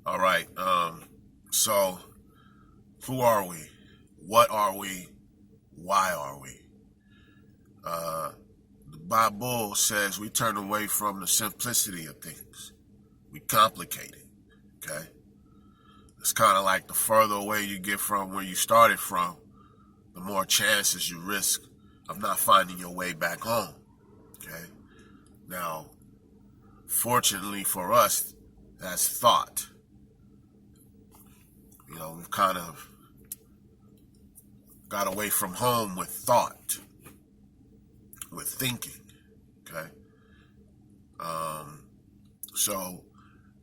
All right. So who are we? What are we? Why are we? The Bible says we turn away from the simplicity of things. We complicate it. Okay. It's kind of like the further away you get from where you started from, the more chances you risk of not finding your way back home. Okay. Now, fortunately for us, that's thought. We've kind of got away from home with thought, with thinking. Okay. Um, so,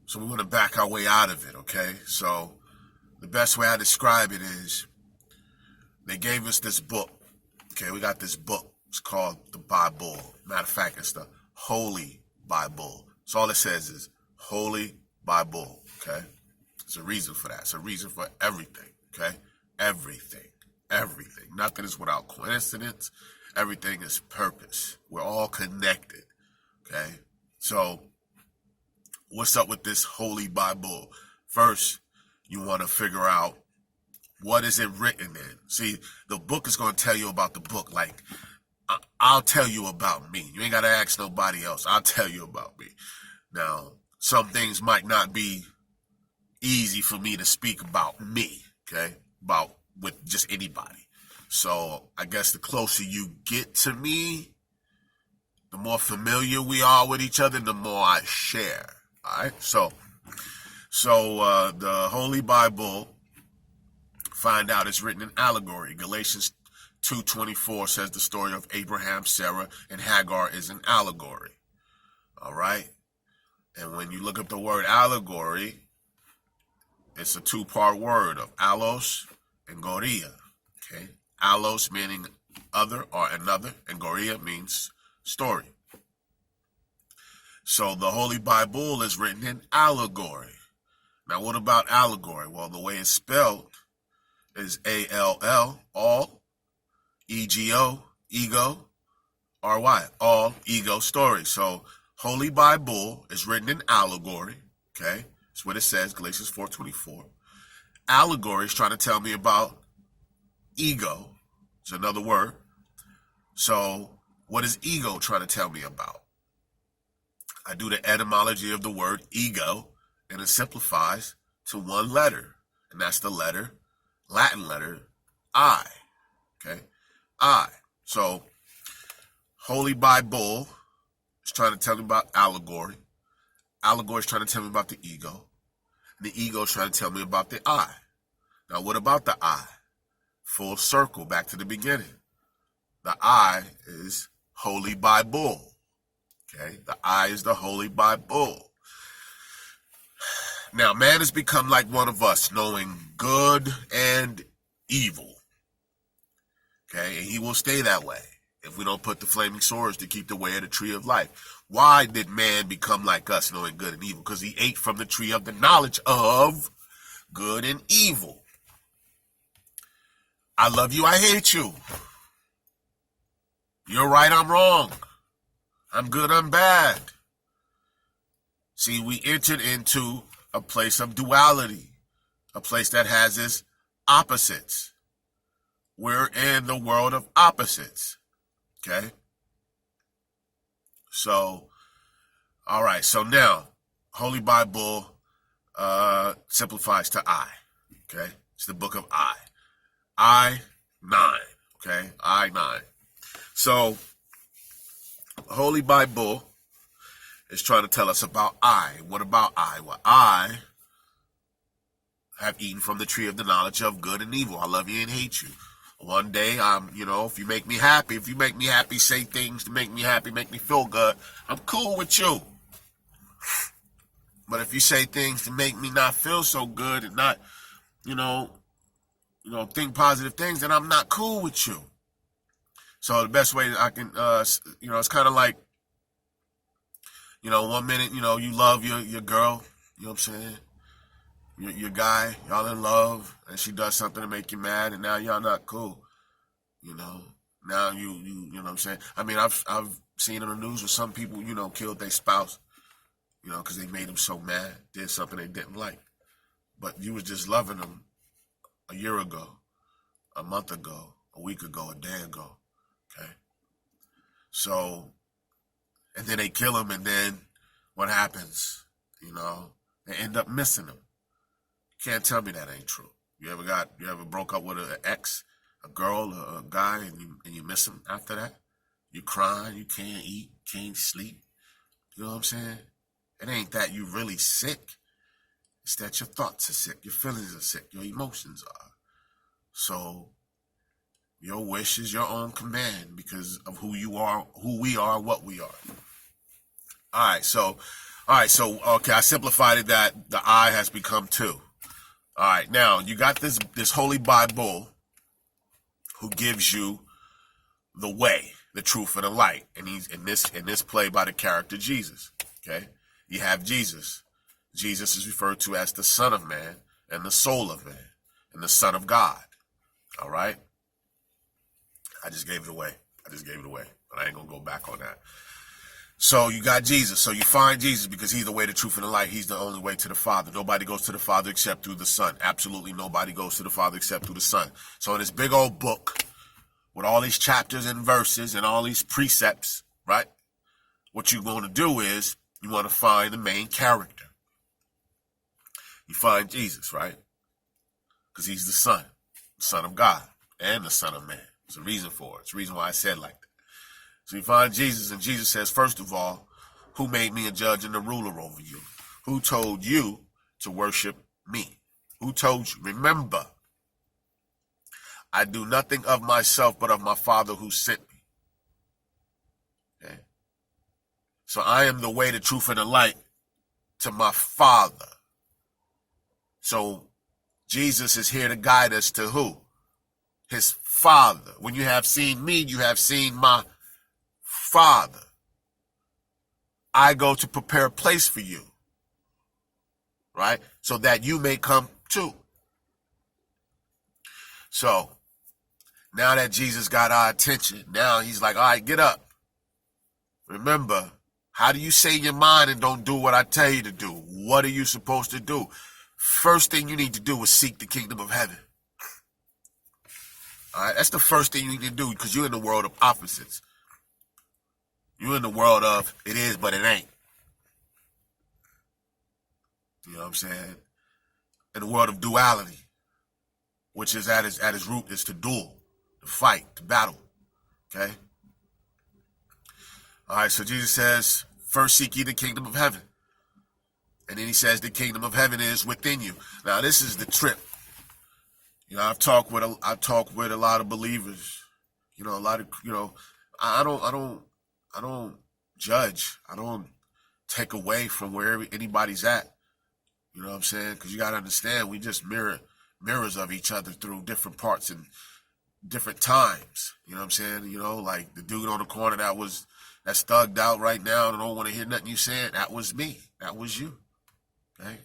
so we want to back our way out of it. Okay. So the best way I describe it is they gave us this book. Okay. We got this book. It's called the Bible. Matter of fact, it's the Holy Bible. So all it says is Holy Bible. Okay. There's a reason for that. It's a reason for everything. Okay. Everything. Everything. Nothing is without coincidence. Everything is purpose. We're all connected. Okay. So what's up with this Holy Bible? First, you want to figure out what is it written in. See, the book is going to tell you about the book. Like, I'll tell you about me. You ain't got to ask nobody else. I'll tell you about me. Now, some things might not be easy for me to speak about me, okay? About with just anybody. So I guess the closer you get to me, the more familiar we are with each other, the more I share. All right. So the Holy Bible, find out it's written in allegory. Galatians 2:24 says the story of Abraham, Sarah, and Hagar is an allegory. All right. And when you look up the word allegory, it's a two-part word of allos and goria. Okay. Allos meaning other or another, and goria means story. So the Holy Bible is written in allegory. Now, what about allegory? Well, the way it's spelled is A-L-L, all, E-G-O, ego, R-Y, all, ego, story. So Holy Bible is written in allegory, okay? That's what it says, Galatians 4:24. Allegory is trying to tell me about ego. It's another word. So what is ego trying to tell me about? I do the etymology of the word ego, and it simplifies to one letter, and that's the Latin letter, I. Okay, I. So, Holy Bible is trying to tell me about allegory. Allegory is trying to tell me about the ego. And the ego is trying to tell me about the I. Now, what about the I? Full circle, back to the beginning. The I is Holy Bible. Okay, the I is the Holy Bible. Now, man has become like one of us, knowing good and evil. Okay, and he will stay that way if we don't put the flaming swords to keep the way of the tree of life. Why did man become like us, knowing good and evil? Because he ate from the tree of the knowledge of good and evil. I love you, I hate you. You're right, I'm wrong. I'm good, I'm bad. See, we entered into a place of duality, a place that has its opposites. We're in the world of opposites. Okay? So, all right. So now, Holy Bible simplifies to I. Okay? It's the book of I. I-9. Okay? I-9. So, Holy Bible is trying to tell us about I. What about I? Well, I have eaten from the tree of the knowledge of good and evil. I love you and hate you. One day, if you make me happy, say things to make me happy, make me feel good, I'm cool with you. But if you say things to make me not feel so good and not, think positive things, then I'm not cool with you. So the best way I can, it's kind of like, 1 minute, you love your girl, you know what I'm saying? Your guy, y'all in love, and she does something to make you mad, and now y'all not cool. Now you know what I'm saying? I mean, I've seen in the news where some people, killed their spouse, because they made them so mad, did something they didn't like. but you was just loving them a year ago, a month ago, a week ago, a day ago. Okay. So, and then they kill him, and then what happens? You know, they end up missing him. You can't tell me that ain't true. You ever broke up with an ex, a girl, a guy, and you miss him after that? You crying, you can't eat, can't sleep. You know what I'm saying? It ain't that you really sick. It's that your thoughts are sick, your feelings are sick, your emotions are. So your wish is your own command because of who you are, who we are, what we are. All right, so okay, I simplified it that the I has become two. All right, now you got this Holy Bible who gives you the way, the truth, and the light, and he's in this play by the character Jesus. Okay, you have Jesus. Jesus is referred to as the Son of Man and the Soul of Man and the Son of God. All right, I just gave it away, but I ain't gonna go back on that. So you got Jesus. So you find Jesus because he's the way, the truth, and the light. He's the only way to the Father. Nobody goes to the Father except through the Son. Absolutely nobody goes to the Father except through the Son. So in this big old book with all these chapters and verses and all these precepts, right? What you want to do is you want to find the main character. You find Jesus, right? Because he's the Son of God and the Son of Man. There's a reason for it. It's the reason why I said like that. So you find Jesus, and Jesus says, first of all, who made me a judge and a ruler over you? Who told you to worship me? Who told you? Remember, I do nothing of myself but of my Father who sent me. Okay? So I am the way, the truth, and the light to my Father. So Jesus is here to guide us to who? His Father. When you have seen me, you have seen my Father. I go to prepare a place for you, right? So that you may come too. So now that Jesus got our attention, now he's like, all right, get up. Remember, how do you say in your mind and don't do what I tell you to do? What are you supposed to do? First thing you need to do is seek the kingdom of heaven. All right, that's the first thing you need to do because you're in the world of opposites. You're in the world of it is, but it ain't. You know what I'm saying? In the world of duality, which is at its root is to duel, to fight, to battle. Okay? All right, so Jesus says, first seek ye the kingdom of heaven. And then he says the kingdom of heaven is within you. Now, this is the trip. You know, I've talked with a lot of believers. You know, I don't judge. I don't take away from where anybody's at. You know what I'm saying? Because you got to understand, we just mirrors of each other through different parts and different times. You know what I'm saying? You know, like the dude on the corner that's thugged out right now and don't want to hear nothing you saying. That was me. That was you. Okay?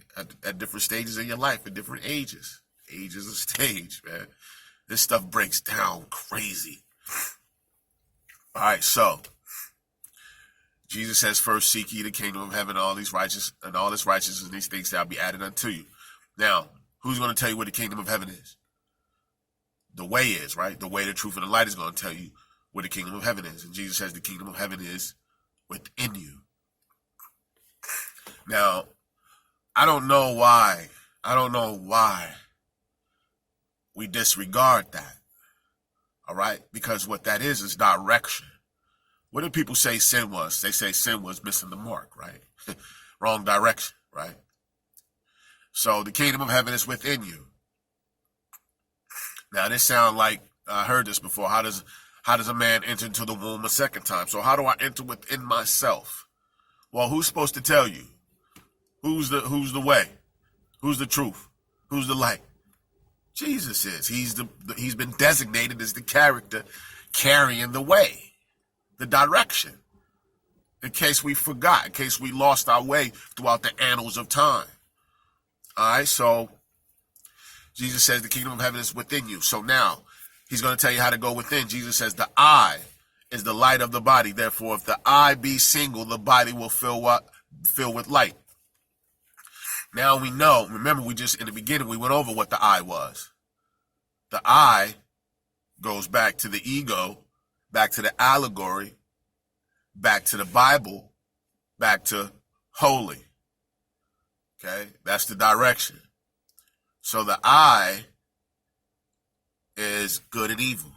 At different stages of your life, at different ages. Age is a stage, man. This stuff breaks down crazy. All right, so Jesus says, first seek ye the kingdom of heaven, all this righteousness, and these things shall be added unto you. Now, who's going to tell you where the kingdom of heaven is? The way is, right? The way, the truth, and the light is going to tell you where the kingdom of heaven is. And Jesus says the kingdom of heaven is within you. Now, I don't know why we disregard that. All right? Because what that is direction. What do people say sin was? They say sin was missing the mark, right? Wrong direction, right? So the kingdom of heaven is within you. Now this sounds like, I heard this before. How does a man enter into the womb a second time? So how do I enter within myself? Well, who's supposed to tell you? Who's the way? Who's the truth? Who's the light? Jesus is. He's been designated as the character carrying the way, the direction, in case we forgot, in case we lost our way throughout the annals of time. All right, so Jesus says the kingdom of heaven is within you. So now he's going to tell you how to go within. Jesus says the eye is the light of the body. Therefore, if the eye be single, the body will fill with light. Now we know, remember we just, in the beginning, we went over what the I was. The I goes back to the ego, back to the allegory, back to the Bible, back to holy. Okay, that's the direction. So the I is good and evil.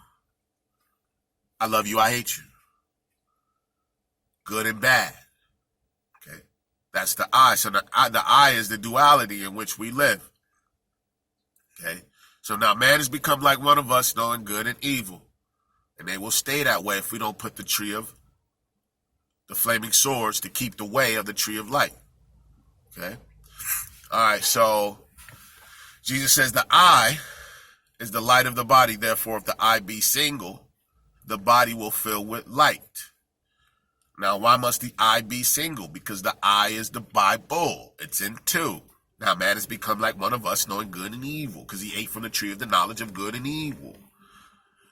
I love you, I hate you. Good and bad. Okay, that's the I. So the I is the duality in which we live. Okay, so now man has become like one of us, knowing good and evil. And they will stay that way if we don't put the tree of the flaming swords to keep the way of the tree of light. Okay, all right, so Jesus says the I is the light of the body. Therefore, if the I be single, the body will fill with light. Now, why must the I be single? Because the I is the Bible. It's in two. Now, man has become like one of us, knowing good and evil, because he ate from the tree of the knowledge of good and evil.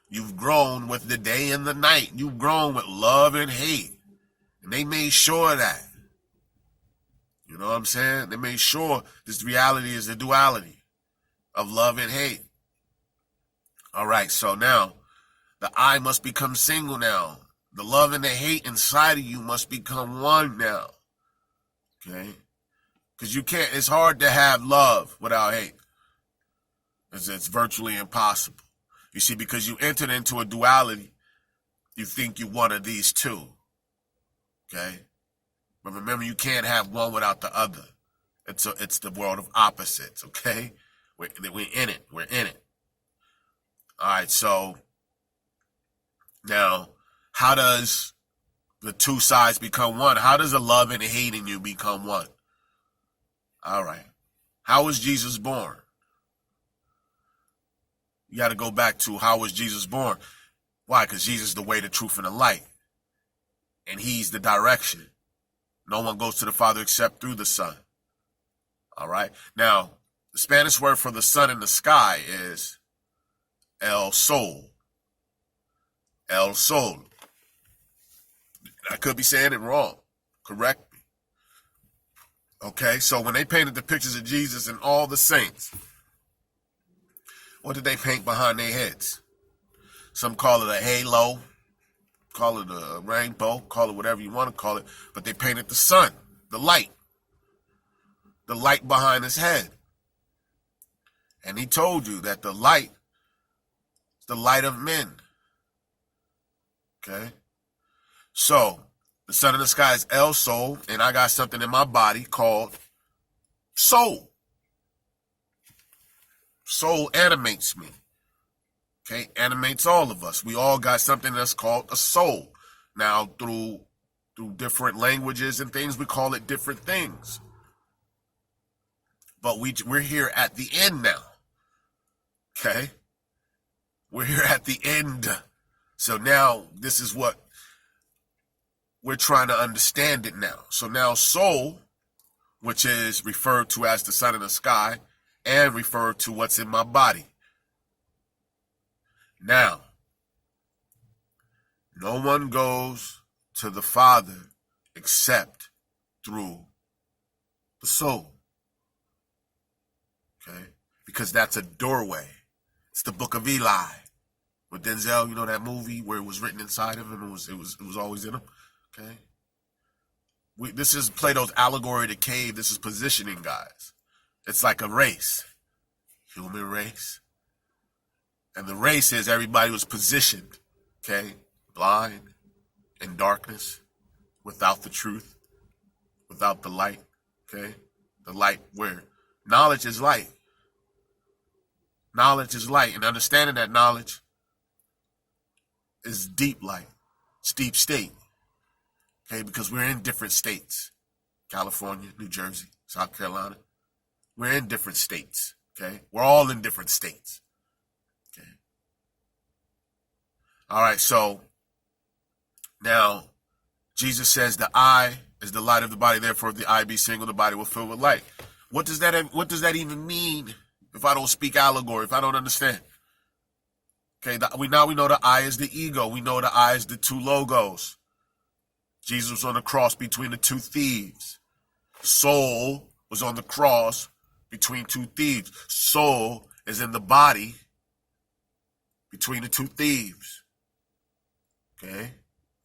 You've grown with the day and the night. You've grown with love and hate. And they made sure of that. You know what I'm saying? They made sure this reality is the duality of love and hate. All right, so now the I must become single now. The love and the hate inside of you must become one now. Okay? Because you can't, it's hard to have love without hate. It's virtually impossible. You see, because you entered into a duality, you think you're one of these two. Okay? But remember, you can't have one without the other. It's the world of opposites, okay? We're in it. We're in it. All right, so now, how does the two sides become one? How does the love and hate in you become one? All right. How was Jesus born? You got to go back to how was Jesus born? Why? Because Jesus is the way, the truth, and the light. And he's the direction. No one goes to the Father except through the Son. All right. Now, the Spanish word for the sun in the sky is El Sol. El Sol. I could be saying it wrong. Correct me. Okay, so when they painted the pictures of Jesus and all the saints, what did they paint behind their heads? Some call it a halo, call it a rainbow, call it whatever you want to call it, but they painted the sun, the light behind his head. And he told you that the light is the light of men. Okay? So, the sun in the sky is El Sol, and I got something in my body called soul. Soul animates me. Okay? Animates all of us. We all got something that's called a soul. Now, through different languages and things, we call it different things. But we're here at the end now. Okay? We're here at the end. So now, this is what we're trying to understand it now. So now soul, which is referred to as the sun in the sky, and referred to what's in my body. Now, no one goes to the Father except through the soul. Okay? Because that's a doorway. It's the Book of Eli. With Denzel, you know that movie where it was written inside of him, it was always in him. Okay? This is Plato's allegory to cave. This is positioning, guys. It's like a race. Human race. And the race is everybody was positioned. Okay? Blind, in darkness, without the truth, without the light. Okay? The light where knowledge is light. Knowledge is light. And understanding that knowledge is deep light. It's deep state. Okay, because we're in different states. California, New Jersey, South Carolina. We're in different states. Okay? We're all in different states. Okay. All right, so now Jesus says the I is the light of the body, therefore if the I be single, the body will fill with light. What does that even mean if I don't speak allegory, if I don't understand? Okay, we know the I is the ego. We know the I is the two logos. Jesus was on the cross between the two thieves. Soul was was on the cross between two thieves. Soul is in the body between the two thieves. Okay?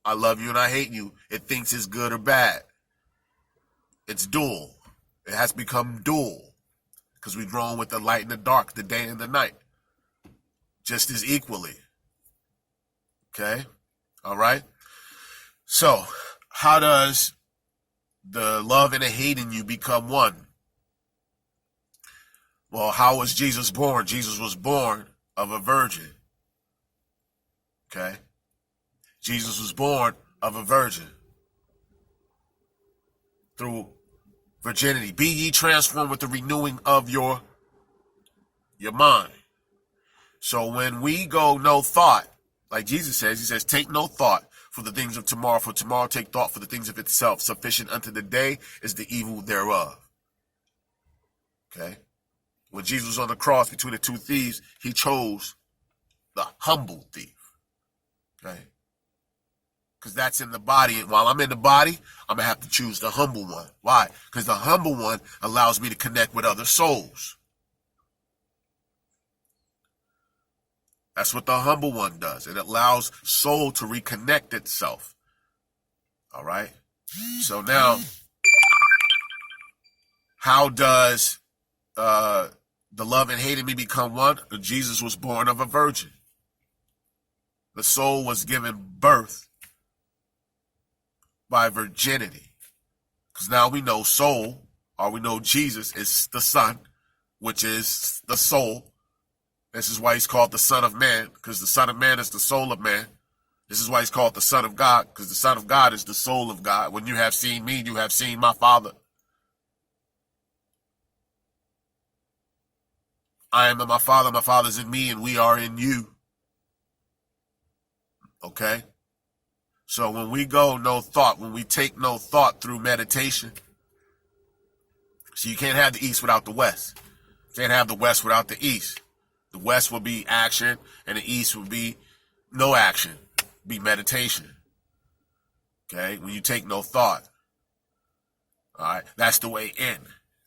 I love you and I hate you. It thinks it's good or bad. It's dual. It has become dual because we've grown with the light and the dark, the day and the night, just as equally. Okay? All right? So, how does the love and the hate in you become one? Well, how was Jesus born? Jesus was born of a virgin. Okay? Jesus was born of a virgin. Through virginity. Be ye transformed with the renewing of your mind. So when we go no thought, like Jesus says, he says, take no thought for the things of tomorrow, for tomorrow take thought for the things of itself. Sufficient unto the day is the evil thereof. Okay? When Jesus was on the cross between the two thieves, he chose the humble thief. Okay? Because that's in the body. And while I'm in the body, I'm going to have to choose the humble one. Why? Because the humble one allows me to connect with other souls. That's what the humble one does. It allows soul to reconnect itself. All right? So now, how does the love and hate in me become one? Jesus was born of a virgin. The soul was given birth by virginity. Because now we know soul, or we know Jesus is the Son, which is the soul. This is why he's called the Son of Man, because the Son of Man is the soul of man. This is why he's called the Son of God, because the Son of God is the soul of God. When you have seen me, you have seen my Father. I am in my Father is in me, and we are in you. Okay? So when we go no thought, when we take no thought through meditation, so you can't have the East without the West. You can't have the West without the East. The West will be action, and the East will be no action, be meditation. Okay? When you take no thought. All right? That's the way in.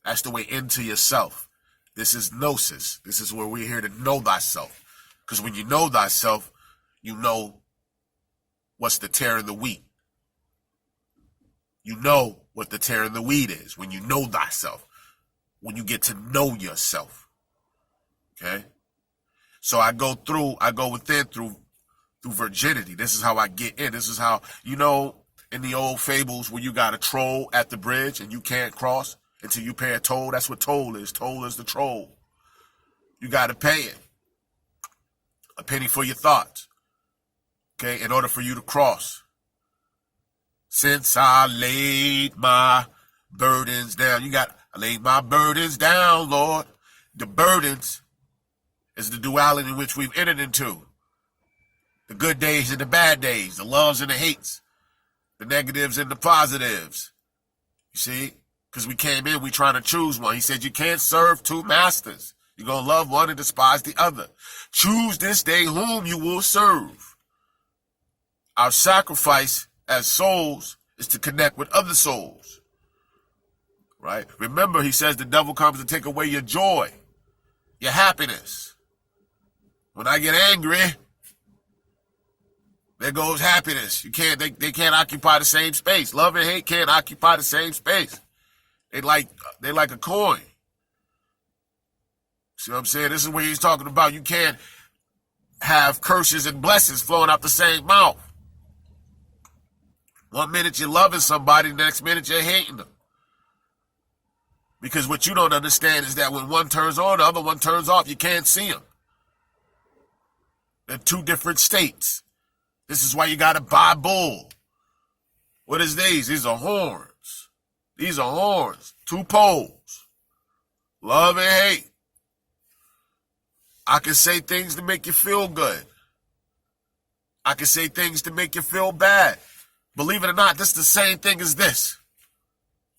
That's the way into yourself. This is gnosis. This is where we're here to know thyself. Because when you know thyself, you know what's the tear in the wheat. You know what the tear in the wheat is when you know thyself. When you get to know yourself. Okay? So I go within through virginity. This is how I get in. This is how, you know, in the old fables where you got a troll at the bridge and you can't cross until you pay a toll. That's what toll is. Toll is the troll. You got to pay it. A penny for your thoughts. Okay, in order for you to cross. Since I laid my burdens down. I laid my burdens down, Lord. The burdens is the duality in which we've entered into. The good days and the bad days, the loves and the hates, the negatives and the positives. You see? Because we came in, we trying to choose one. He said you can't serve two masters. You're going to love one and despise the other. Choose this day whom you will serve. Our sacrifice as souls is to connect with other souls. Right? Remember, he says the devil comes to take away your joy, your happiness. When I get angry, there goes happiness. They can't occupy the same space. Love and hate can't occupy the same space. They like a coin. See what I'm saying? This is what he's talking about. You can't have curses and blessings flowing out the same mouth. One minute you're loving somebody, the next minute you're hating them. Because what you don't understand is that when one turns on, the other one turns off. You can't see them. They're two different states. This is why you got to buy bull. What is these? These are horns. These are horns. Two poles. Love and hate. I can say things to make you feel good. I can say things to make you feel bad. Believe it or not, this is the same thing as this.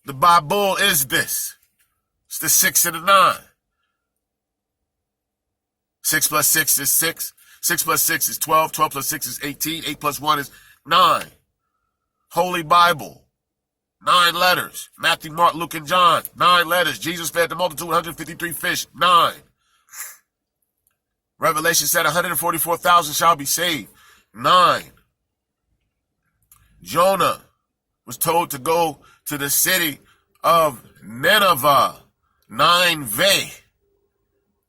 The Bible is this. It's the 6 and the 9. 6 plus 6 is 6. 6 plus 6 is 12. 12 plus 6 is 18. 8 plus 1 is 9. Holy Bible. 9 letters. Matthew, Mark, Luke, and John. 9 letters. Jesus fed the multitude, 153 fish. 9. Revelation said 144,000 shall be saved. 9. Jonah was told to go to the city of Nineveh. 9 ve.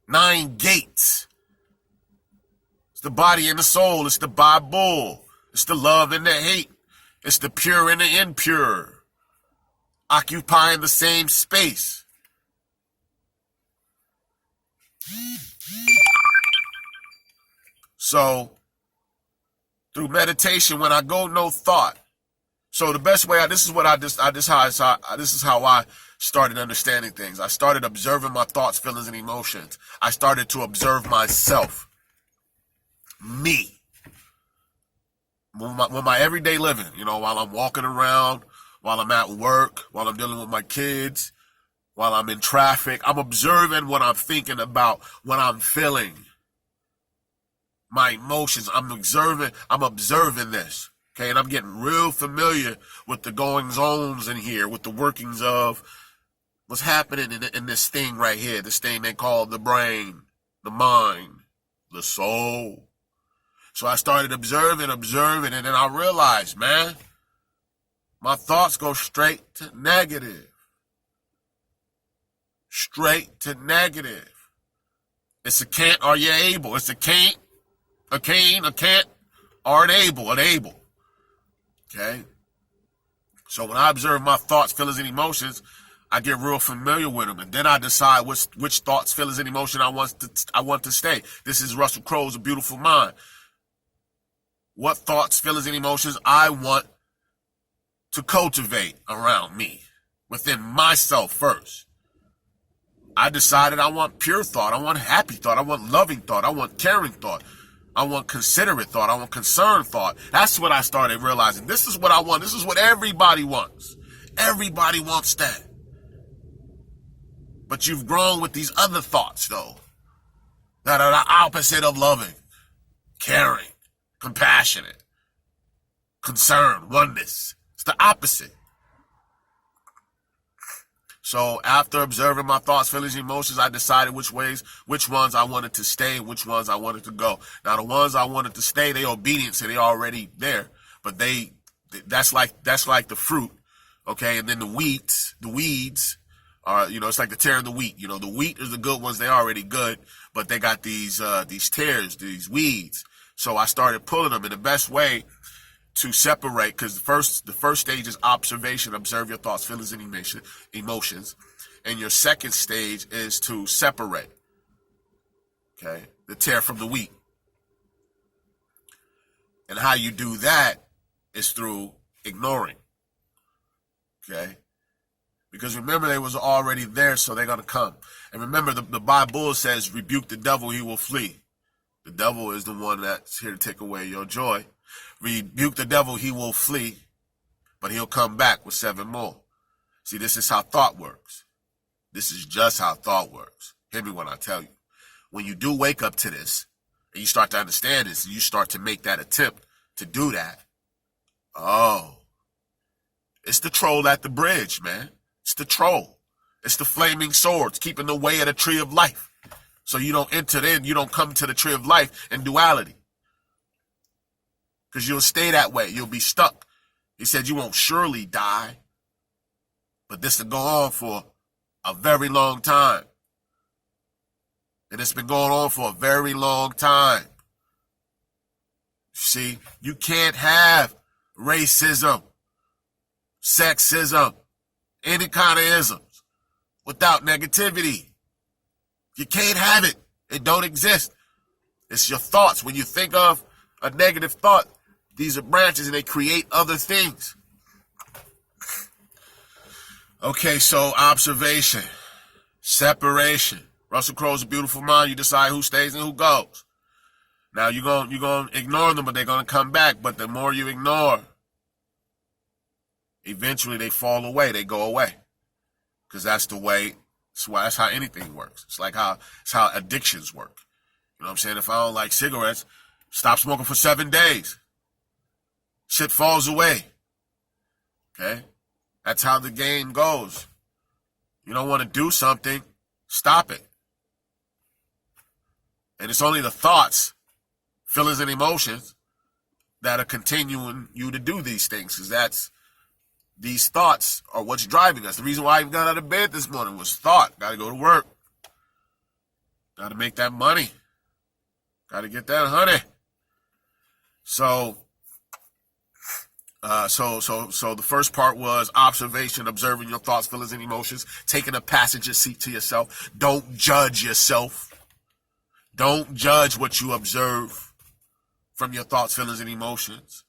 9 gates. It's the body and the soul. It's the Bible. It's the love and the hate. It's the pure and the impure. Occupying the same space. So, through meditation, when I go no thought. So the best way, this is how I started understanding things. I started observing my thoughts, feelings, and emotions. I started to observe myself. Me. With my everyday living, while I'm walking around, while I'm at work, while I'm dealing with my kids, while I'm in traffic, I'm observing what I'm thinking about, what I'm feeling. My emotions, I'm observing this. Okay, and I'm getting real familiar with the goings-ons in here, with the workings of what's happening in this thing right here, this thing they call the brain, the mind, the soul. So I started observing, and then I realized, man, my thoughts go straight to negative. Straight to negative. It's a can't, are you able? It's a can't, a can't, or an able. Okay? So when I observe my thoughts, feelings, and emotions, I get real familiar with them, and then I decide which thoughts, feelings, and emotion I want to stay. This is Russell Crowe's A Beautiful Mind. What thoughts, feelings, and emotions I want to cultivate around me, within myself first. I decided I want pure thought, I want happy thought, I want loving thought, I want caring thought, I want considerate thought, I want concerned thought. That's what I started realizing. This is what I want. This is what everybody wants. Everybody wants that. But you've grown with these other thoughts, though, that are the opposite of loving, caring, compassionate, concern, oneness. It's the opposite. So after observing my thoughts, feelings, and emotions, I decided which ones I wanted to stay and which ones I wanted to go. Now the ones I wanted to stay, they obedient, so they already there. But that's like the fruit, okay? And then the weeds are, it's like the tear in the wheat. The wheat is the good ones, they already good, but they got these tares, these weeds. So I started pulling them in the best way to separate, because the first stage is observation, observe your thoughts, feelings, and emotions. And your second stage is to separate, okay, the tear from the wheat. And how you do that is through ignoring, okay? Because remember, they was already there, so they're going to come. And remember, the Bible says, rebuke the devil, he will flee. The devil is the one that's here to take away your joy. Rebuke the devil, he will flee, but he'll come back with 7 more. See, this is how thought works. This is just how thought works. Hear me when I tell you. When you do wake up to this, and you start to understand this, and you start to make that attempt to do that, it's the troll at the bridge, man. It's the troll. It's the flaming swords keeping away at a tree of life. So you don't enter in, you don't come to the tree of life in duality. Because you'll stay that way. You'll be stuck. He said you won't surely die. But this will go on for a very long time. And it's been going on for a very long time. See, you can't have racism, sexism, any kind of isms without negativity. You can't have it. It don't exist. It's your thoughts. When you think of a negative thought, these are branches and they create other things. Okay, so observation, separation. Russell Crowe's A Beautiful Mind. You decide who stays and who goes. Now you're gonna ignore them, but they're gonna come back. But the more you ignore, eventually they fall away. They go away, because that's the way. That's how anything works. It's how addictions work. You know what I'm saying? If I don't like cigarettes, stop smoking for 7 days. Shit falls away. Okay? That's how the game goes. You don't want to do something, stop it. And it's only the thoughts, feelings, and emotions that are continuing you to do these things, because these thoughts are what's driving us. The reason why I even got out of bed this morning was thought. Got to go to work. Got to make that money. Got to get that honey. So the first part was observation, observing your thoughts, feelings, and emotions, taking a passenger seat to yourself. Don't judge yourself. Don't judge what you observe from your thoughts, feelings, and emotions.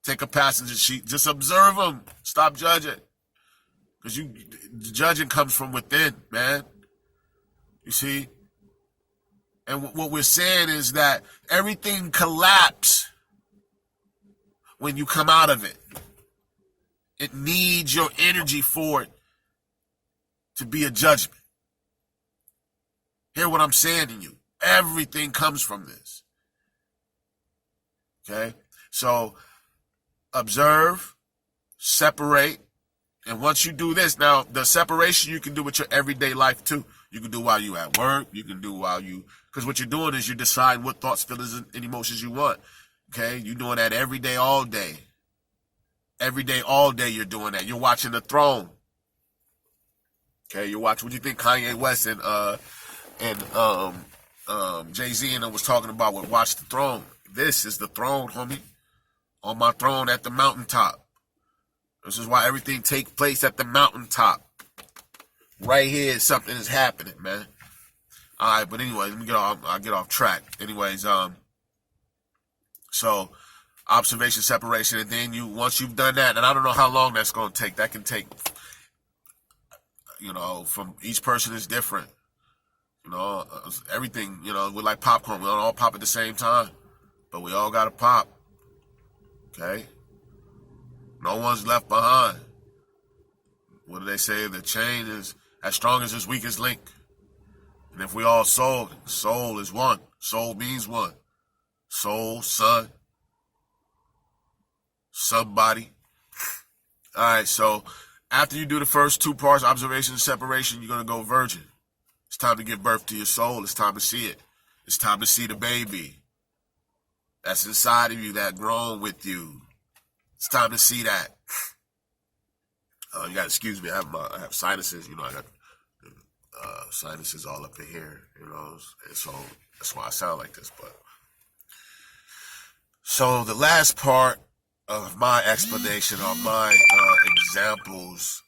Take a passenger seat. Just observe them. Stop judging. Because judging comes from within, man. You see? And what we're saying is that everything collapses when you come out of it. It needs your energy for it to be a judgment. Hear what I'm saying to you. Everything comes from this. Okay? So, observe, separate, and once you do this, now the separation you can do with your everyday life too. You can do while you at work, you can do while you, because what you're doing is you're deciding what thoughts, feelings, and emotions you want. Okay? You're doing that every day, all day. Every day, all day you're doing that. You're watching The Throne. Okay, you're watching, what do you think Kanye West and Jay-Z and them was talking about with Watch the Throne? This is the throne, homie. On my throne at the mountaintop. This is why everything takes place at the mountaintop. Right here, something is happening, man. All right, but anyway, let me I'll get off track. Anyways, so observation, separation, and then once you've done that, and I don't know how long that's going to take. That can take, from each person is different. Everything, we're like popcorn. We don't all pop at the same time, but we all got to pop. Okay? No one's left behind. What do they say? The chain is as strong as its weakest link. And if we all soul is one. Soul means one. Soul, son, somebody. All right, so after you do the first two parts, observation and separation, you're going to go virgin. It's time to give birth to your soul. It's time to see it. It's time to see the baby that's inside of you, that grown with you. It's time to see that. You got to excuse me. I have sinuses. I got sinuses all up in here. And so that's why I sound like this. But so the last part of my explanation or my examples,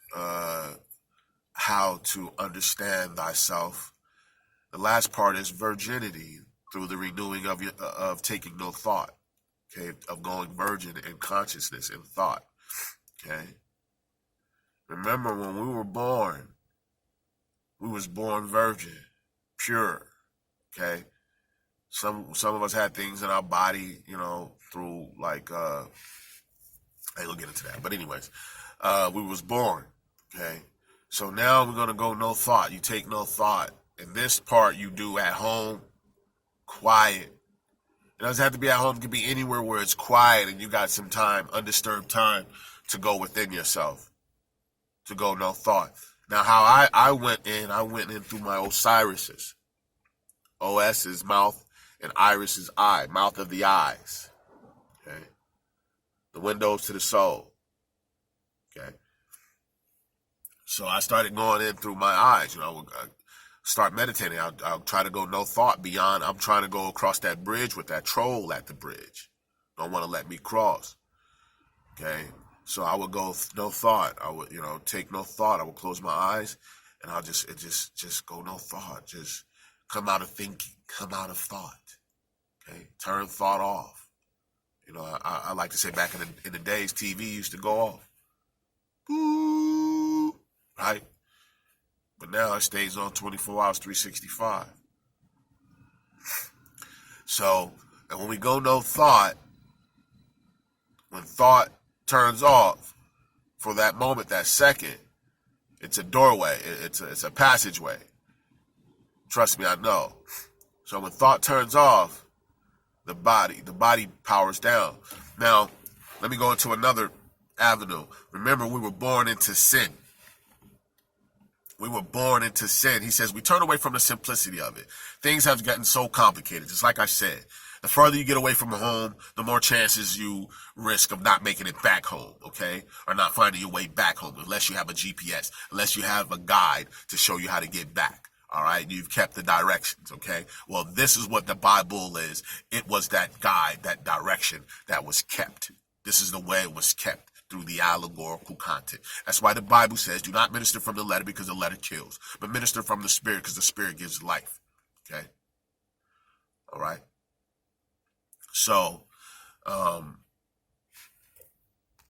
how to understand thyself. The last part is virginity through the renewing of taking no thought. Okay, of going virgin in consciousness and thought. Okay. Remember when we were born, we was born virgin, pure. Okay. Some of us had things in our body, through like I ain't gonna get into that. But anyways, we was born. Okay. So now we're gonna go no thought. You take no thought. And this part you do at home, quiet. It doesn't have to be at home. It can be anywhere where it's quiet and you got some time, undisturbed time to go within yourself, to go no thought. Now, how I went in through my Osiris's. OS is mouth and Iris is eye, mouth of the eyes. Okay. The windows to the soul. Okay. So I started going in through my eyes, I start meditating. I'll try to go no thought beyond. I'm trying to go across that bridge with that troll at the bridge. Don't want to let me cross. Okay. So I would go no thought. I would, take no thought. I would close my eyes and I'll just go no thought. Just come out of thinking, come out of thought. Okay. Turn thought off. I like to say back in the days, TV used to go off. Boo. Right. But now it stays on 24 hours, 365. So, and when we go no thought, when thought turns off for that moment, that second, it's a doorway. It's a passageway. Trust me, I know. So when thought turns off, the body powers down. Now, let me go into another avenue. Remember, we were born into sin. We were born into sin. He says we turn away from the simplicity of it. Things have gotten so complicated. Just like I said, the further you get away from home, the more chances you risk of not making it back home, okay? Or not finding your way back home, unless you have a GPS, unless you have a guide to show you how to get back. All right, you've kept the directions, okay? Well, this is what the Bible is. It was that guide, that direction that was kept. This is the way it was kept, through the allegorical content. That's why the Bible says, do not minister from the letter because the letter kills, but minister from the Spirit because the Spirit gives life, okay? All right? So,